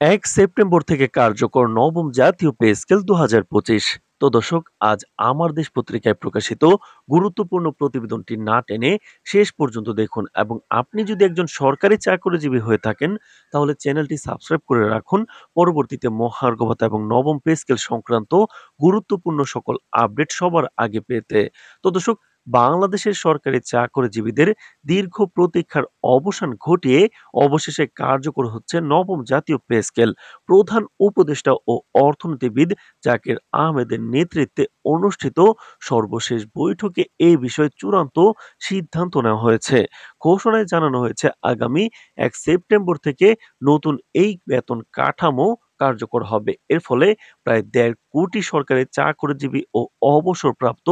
১ September থেকে কার্যকর নবম জাতীয় পে স্কেল ২০২৫। তো দর্শক, আজ আমার দেশ পত্রিকায় প্রকাশিত গুরুত্বপূর্ণ প্রতিবেদনটি না টেনে শেষ পর্যন্ত দেখুন, এবং আপনি যদি একজন সরকারি চাকরিজীবী হয়ে থাকেন তাহলে চ্যানেলটি সাবস্ক্রাইব করে রাখুন পরবর্তীতে মহার্ঘ ভাতা এবং নবম পে স্কেল সংক্রান্ত গুরুত্বপূর্ণ সকল আপডেট সবার আগে পেতে। তো দর্শক, বাংলাদেশের সরকারি চাকরিজীবীদের দীর্ঘ প্রতীক্ষার অবসান ঘটিয়ে অবশেষে কার্যকর হচ্ছে নবম জাতীয় পে স্কেল। প্রধান উপদেষ্টা ও অর্থনীতিবিদ জাকির আহমেদের নেতৃত্বে অনুষ্ঠিত সর্বশেষ বৈঠকে এই বিষয়ে চূড়ান্ত সিদ্ধান্ত নেওয়া হয়েছে। ঘোষণায় জানানো হয়েছে আগামী ১ সেপ্টেম্বর থেকে নতুন এই বেতন কাঠামো কার্যকর হবে। এর ফলে প্রায় ১.৫ কোটি সরকারি চাকরিজীবী ও অবসরপ্রাপ্ত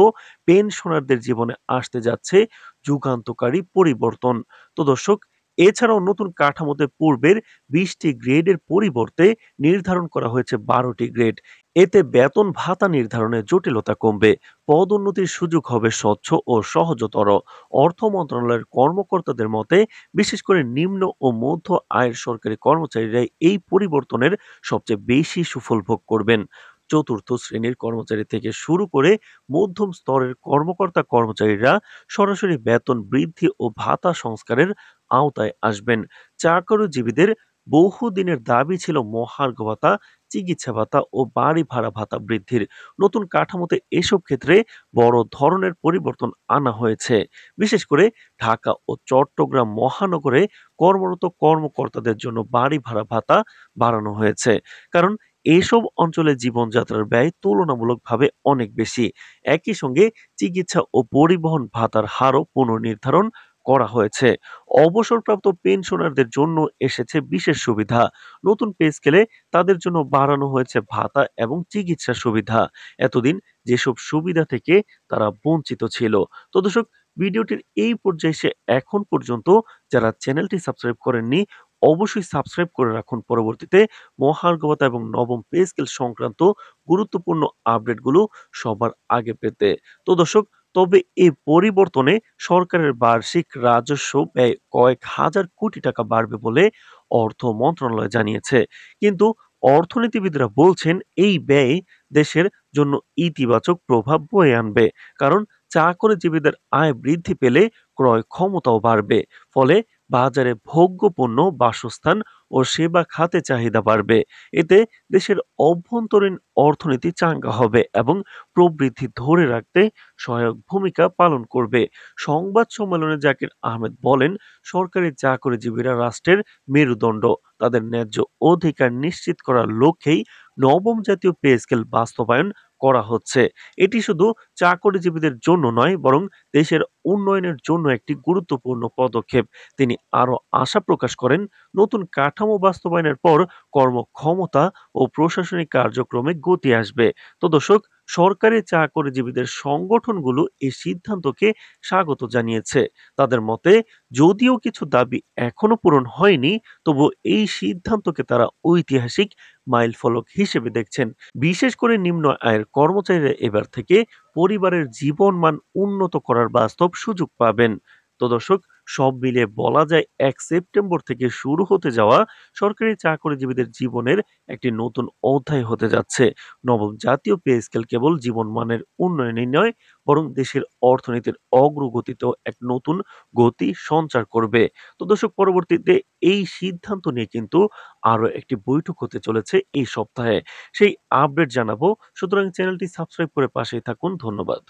পেনশনারদের জীবনে আসতে যাচ্ছে যুগান্তকারী পরিবর্তন। তো দর্শক, এছাড়াও নতুন কাঠামোতে পূর্বের ২০টি গ্রেডের পরিবর্তে নির্ধারণ করা হয়েছে ১২টি গ্রেড। এতে বেতন ভাতা নির্ধারণে জটিলতা কমবে, পদোন্নতির সুযোগ হবে স্বচ্ছ ও সহজতর। অর্থ মন্ত্রণালয়ের কর্মকর্তাদের মতে, বিশেষ করে নিম্ন ও মধ্য আয়ের সরকারি কর্মচারীরাই এই পরিবর্তনের সবচেয়ে বেশি সুফল ভোগ করবেন। চতুর্থ শ্রেণীর কর্মচারী থেকে শুরু করে মধ্যম স্তরের কর্মকর্তা-কর্মচারীরা সরাসরি বেতন বৃদ্ধি ও ভাতা সংস্কারের আওতায় আসবেন। চাকরিজীবীদের বহুদিনের দাবি ছিল মহার্ঘ ভাতা, চিকিৎসা ভাতা ও বাড়ি ভাড়া ভাতা বৃদ্ধির। নতুন কাঠামোতে এসব ক্ষেত্রে বড় ধরনের পরিবর্তন আনা হয়েছে। বিশেষ করে ঢাকা ও চট্টগ্রাম মহানগরে কর্মরত কর্মকর্তাদের জন্য বাড়ি ভাড়া ভাতা বাড়ানো হয়েছে। কারণ এসব অঞ্চলে জীবনযাত্রার ব্যয় তুলনামূলকভাবে অনেক বেশি। একই সঙ্গে চিকিৎসা ও পরিবহন ভাতার হারও পুনর্নির্ধারণ করা হয়েছে। অবসরপ্রাপ্ত পেনশনারদের জন্য এসেছে বিশেষ সুবিধা। নতুন পে স্কেলে তাদের জন্য বাড়ানো হয়েছে ভাতা এবং চিকিৎসা সুবিধা। এতদিন যেসব সুবিধা থেকে তারা বঞ্চিত ছিল। তো দর্শক, ভিডিওটির এই পর্যায়ে এসে এখন পর্যন্ত যারা চ্যানেলটি সাবস্ক্রাইব করেননি অবশ্যই সাবস্ক্রাইব করে রাখুন পরবর্তীতে মহার্ঘ ভাতা এবং নবম পে স্কেল সংক্রান্ত গুরুত্বপূর্ণ আপডেটগুলো সবার আগে পেতে। তো দর্শক, তবে এই পরিবর্তনে সরকারের বার্ষিক রাজস্ব ব্যয় কয়েক হাজার কোটি টাকা বাড়বে বলে অর্থ মন্ত্রণালয় জানিয়েছে। কিন্তু অর্থনীতিবিদরা বলছেন এই ব্যয় দেশের জন্য ইতিবাচক প্রভাব বয়ে আনবে। কারণ চাকরিজীবীদের আয় বৃদ্ধি পেলে ক্রয় ক্ষমতাও বাড়বে। ফলে বাজারে ভোগ্যপণ্য, বাসস্থান ও সেবা খাতে চাহিদা বাড়বে। এতে দেশের অভ্যন্তরীণ অর্থনীতি চাঙ্গা হবে এবং প্রবৃদ্ধি ধরে রাখতে সহায়ক ভূমিকা পালন করবে। সংবাদ সম্মেলনে জাকির আহমেদ বলেন, সরকারি চাকরিজীবীরা রাষ্ট্রের মেরুদণ্ড। তাদের ন্যায্য অধিকার নিশ্চিত করার লক্ষ্যেই নবম জাতীয় পে স্কেল বাস্তবায়ন করা হচ্ছে। এটি শুধু চাকরিজীবীদের জন্য নয়, বরং দেশের উন্নয়নের জন্য একটি গুরুত্বপূর্ণ পদক্ষেপ। তিনি আরো আশা প্রকাশ করেন, নতুন কাঠামো বাস্তবায়নের পর কর্মক্ষমতা ও প্রশাসনিক কার্যক্রমে গতি আসবে। তো দর্শক, সরকারি চাকরিজীবীদের সংগঠনগুলো এই সিদ্ধান্তকে স্বাগত জানিয়েছে। তাদের মতে, যদিও কিছু দাবি এখনো পূরণ হয়নি, তবু এই সিদ্ধান্তকে তারা ঐতিহাসিক মাইলফলক হিসেবে দেখছেন। বিশেষ করে নিম্ন আয়ের কর্মচারীরা এবার থেকে পরিবারের জীবনমান উন্নত করার বাস্তব সুযোগ পাবেন। তো দর্শক, সব মিলিয়ে বলা যায় ১ সেপ্টেম্বর থেকে শুরু হতে যাওয়া সরকারি চাকরিজীবীদের জীবনের একটি নতুন অধ্যায় হতে যাচ্ছে। নবম জাতীয় পে স্কেল কেবল জীবনমানের উন্নয়নই নয়, বরং দেশের অর্থনীতির অগ্রগতিতেও এক নতুন গতি সঞ্চার করবে। তো দর্শক, পরবর্তীতে এই সিদ্ধান্ত নিয়ে কিন্তু আরো একটি বৈঠক হতে চলেছে এই সপ্তাহে। সেই আপডেট জানাবো। সুতরাং চ্যানেলটি সাবস্ক্রাইব করে পাশেই থাকুন। ধন্যবাদ।